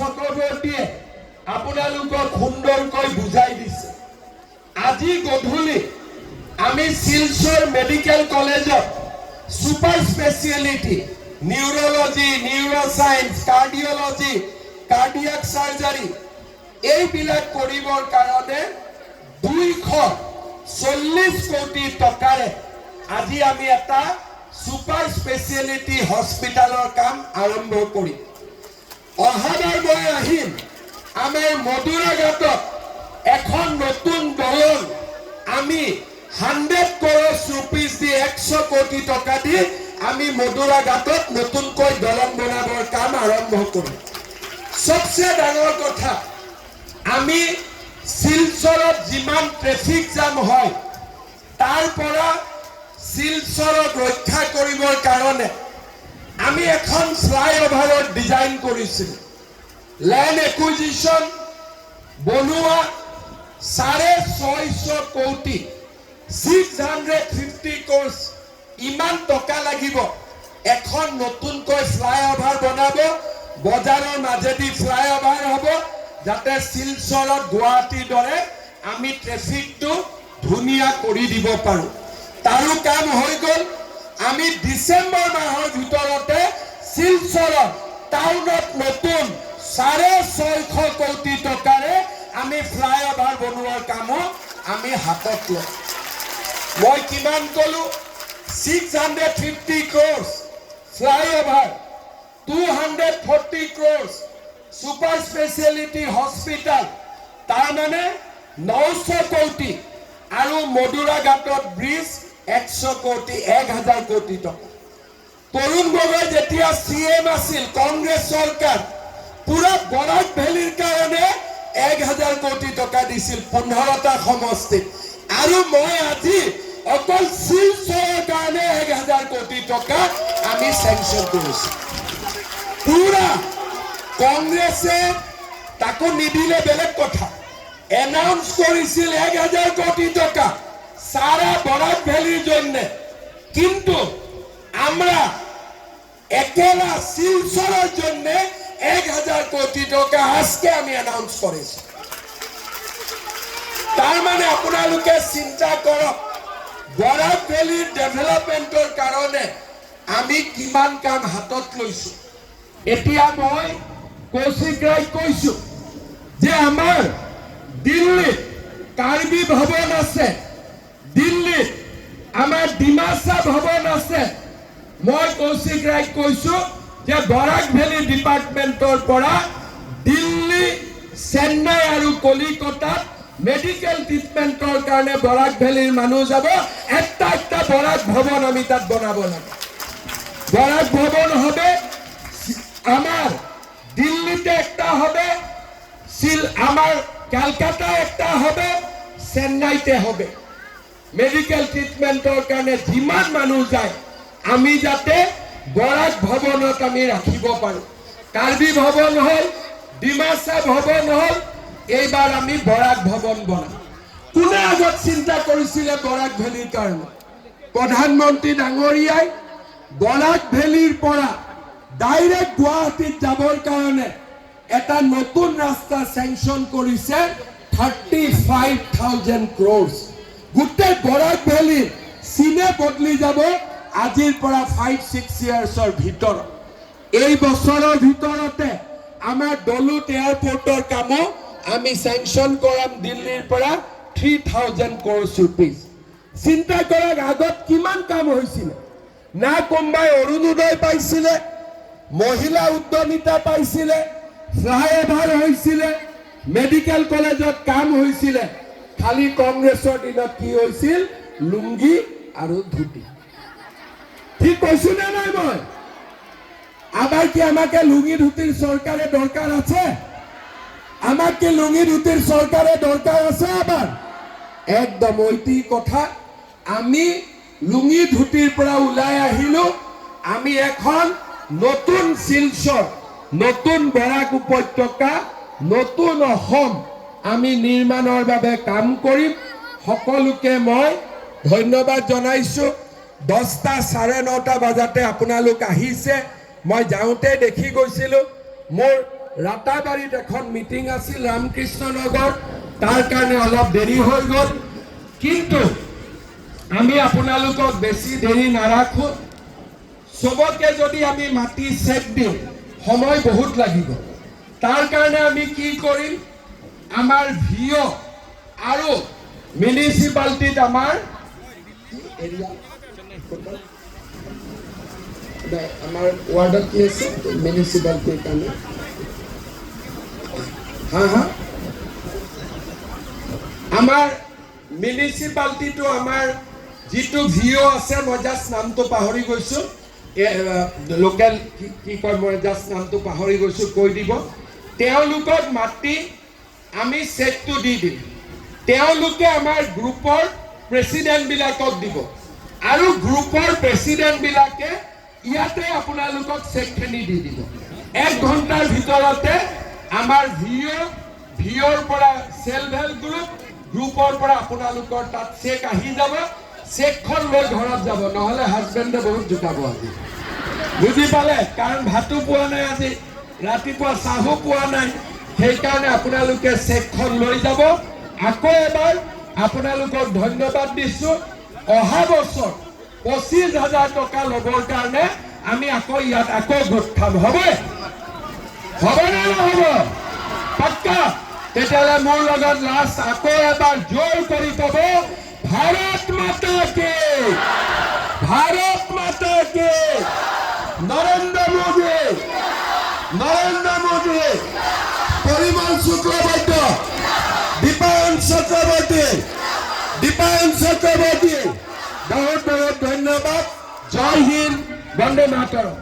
চক্ৰৱৰ্তীয়ে আপোনালোকক সুন্দৰকৈ বুজাই দিছে। আজি গধূলি আমি শিলচৰ মেডিকেল কলেজত সুপাৰ স্পেচিয়েলিটি নিউৰলজি, নিউৰ'চাইন্স, কাৰ্ডিঅলজি, কাৰ্ডিয়াক চাৰ্জাৰী এইবিলাক কৰিবৰ কাৰণে 240 কোটি টকাৰে আজি আমি এটা সুপাৰ স্পেচিয়েলিটি হস্পিটালৰ কাম আৰম্ভ কৰিম। অহাবাৰ মই আহিম আমাৰ মধুৰাঘাটত এখন নতুন দলং আমি 100 crore rupees দি 100 কোটি টকা দি আমি মধুৰাঘাটত নতুনকৈ দলং বনাবৰ কাম আৰম্ভ কৰিম। সবচে ডাঙৰ কথা, আমি শিলচৰত যিমান ট্ৰেফিক জাম হয় তাৰ পৰা শিলচৰক ৰক্ষা কৰিবৰ কাৰণে আমি এখন ফ্লাইঅভাৰৰ ডিজাইন কৰিছিলোঁ। ল্যান্ড একুইজিশন বনোৱা 650 কোটি 650 crores ইমান টকা লাগিব। এখন নতুনকৈ ফ্লাইঅভাৰ বনাব, বজাৰৰ মাজেদি ফ্লাইঅভাৰ হ'ব, যাতে শিলচৰত গুৱাহাটীৰ দৰে আমি ট্ৰেফিকটো ধুনীয়া কৰি দিব পাৰোঁ। তাৰো কাম হৈ গ'ল। আমি ডিচেম্বৰ মাহৰ ভিতৰতে শিলচৰত টাউনত নতুন 650 কোটি টকাৰে আমি ফ্লাইঅভাৰ বনোৱাৰ কামো আমি হাতত লওঁ। মই কিমান ক'লো? 650 crores flyover, 240 crores super speciality hospital, তাৰমানে 900 কোটি, আৰু মধুৰাঘাটত ব্ৰিজ 100 কোটি, 1000 কোটি টকা। তৰুণ গগৈ যেতিয়া CM আছিল, কংগ্ৰেছ চৰকাৰ পুৰা বৰাক ভেলীৰ কাৰণে 1000 কোটি টকা দিছিল 15টা সমষ্টিত, আৰু মই আজি অকল শিলচৰৰ কাৰণে 1000 কোটি টকা আমি চেংচন কৰিছো। পুৰা কংগ্ৰেছে তাকো নিদিলে বেলেগ কথা, এনাউন্স কৰিছিল 1000 কোটি টকা সারা বরাক ভ্যালির জন্য, কিন্তু আমরা একেলা শিলচরের জন্য 1000 কোটি টাকা আজকে আমি অ্যানাউন্স করেছি। তার মানে আপোনালোকে চিন্তা কৰক বৰাক ভ্যালিৰ ডেভেলপমেন্টৰ কাৰণে আমি কিমান কাম হাতত লৈছো। এতিয়া মই কৌশিক ৰায় কৈছো যে আমাৰ দিল্লীত কাৰ্বি ভৱন আছে, দিল্লীত আমাৰ ডিমাচা ভৱন আছে। মই কৌশিক ৰায় কৈছো যে বৰাক ভেলী ডিপাৰ্টমেন্টৰ পৰা দিল্লী, চেন্নাই আৰু কলিকতাত মেডিকেল ট্ৰিটমেন্টৰ কাৰণে বৰাক ভেলীৰ মানুহ যাব। একটা বৰাক ভৱন আমি তাত বনাব লাগে। বরাক ভবন হবে আমার দিল্লিতে, একটা হবে আমার কলকাতা, একটা হবে চেন্নাইতে হবে। মেডিকেল ট্ৰিটমেন্টৰ কাৰণে যিমান মানুহ যায় আমি যাতে বৰাক ভবনত আমি ৰাখিব পাৰো। কাৰ্বি ভৱন হল, ডিমাচা ভৱন হল, এইবাৰ আমি বৰাক ভৱন বনাম। কোনে আগত চিন্তা কৰিছিলে বৰাক ভেলীৰ কাৰণে? প্ৰধানমন্ত্ৰী ডাঙৰীয়াই বৰাক ভেলীৰ পৰা ডাইৰেক্ট গুৱাহাটীত যাবৰ কাৰণে এটা নতুন ৰাস্তা চেংচন কৰিছে 35,000 crores। গোটেই বৰাক ভেলী চিনে বদলি যাব আজিৰ পৰা 5-6 ইয়াৰ্ছৰ ভিতৰত। এই বছৰৰ ভিতৰতে আমাৰ দলুত এয়াৰপোৰ্টৰ কামো আমি চেংচন কৰাম দিল্লীৰ পৰা 3000 crores rupees। চিন্তা কৰক আগত কিমান কাম হৈছিল। না কোনোবাই অৰুণোদয় পাইছিলে, মহিলা উদ্যমিতা পাইছিলে, ফ্লাইঅভাৰ হৈছিলে, মেডিকেল কলেজত কাম হৈছিলে। খালি কংগ্ৰেছৰ দিনত কি হৈছিল? লুঙ্গি আৰু ধুতি। ঠিক কৈছো নে নাই মই? আবার কি আমাকে লুঙ্গি ধুতির সরকারে দরকার আছে? আমার কি লুঙ্গি ধুতির সরকারে দরকার আছে? আবার একদম ওইটি কথা। আমি লুঙ্গি ধুতির পৰা ওলাই আহিলো। আমি এখন নতুন শিলচৰ, নতুন বৰাক উপত্যকা, নতুন অসম আমি নিৰ্মাণৰ বাবে কাম কৰিম। সকলোকে মই ধন্যবাদ জনাইছো। 10টা 9:30 বজাতে আপোনালোক আহিছে। মই যাওঁতে দেখি গৈছিলো মোৰ ৰাতাবাৰীত এখন মিটিং আছিল ৰামকৃষ্ণ নগৰ, তাৰ কাৰণে অলপ দেৰি হৈ গ'ল। কিন্তু আমি আপোনালোকক বেছি দেৰি নাৰাখো। চবকে যদি আমি মাটি চেক দিওঁ সময় বহুত লাগিব। তাৰ কাৰণে আমি কি কৰিম, আমাৰ ভিঅ আৰু মিউনিচিপালিটিত আমাৰ ৱাৰ্ডত কি আছে মিউনিচিপালিটিৰ কাৰণে আমাৰ মিউনিচিপালিটিটো আমাৰ যিটো ভিঅ আছে, মই জাষ্ট নামটো পাহৰি গৈছোঁ, লোকেল কি কয়, মই জাষ্ট নামটো পাহৰি গৈছোঁ, কৈ দিব। তেওঁলোকক মাতি আমি চেকটো দি দিম। তেওঁলোকে আমাৰ গ্ৰুপৰ প্ৰেচিডেণ্টবিলাকক দিব আৰু গ্ৰুপৰ প্ৰেচিডেণ্টবিলাকে ইয়াতে আপোনালোকক চেকখিনি দি দিব। 1 ঘণ্টাৰ ভিতৰতে আমাৰ ভিঅ'ৰ পৰা চেল্ফ হেল্প গ্ৰুপৰ পৰা আপোনালোকৰ তাত চেক আহি যাব। চেকখন লৈ ঘৰত যাব, নহ'লে হাজবেণ্ডে বহুত জোকাব আজি। বুজি পালে? কাৰণ ভাতো পোৱা নাই, আজি ৰাতিপুৱা চাহো পোৱা নাই। সেইকাৰণে আপোনালোকে চেকখন লৈ যাব। আকৌ এবাৰ আপোনালোকক ধন্যবাদ দিছোঁ। অহা বছৰ 25,000 টকা ল'বৰ কাৰণে আমি আকৌ ইয়াত গোট খাম। হ'বনে নহ'ব? পাক্কা? তেতিয়াহ'লে মোৰ লগত লাষ্ট আকৌ এবাৰ জোৰ কৰি ক'ব, ভাৰত মাতা কি, ভাৰত মাতা কি, নৰেন্দ্ৰ মোদী, পৰিমল শুক্লবৈদ্য, দীপায়ন চক্ৰৱৰ্তী, বহুত বহুত ধন্যবাদ। জয় হিন্দ, বন্দে মাতৰম।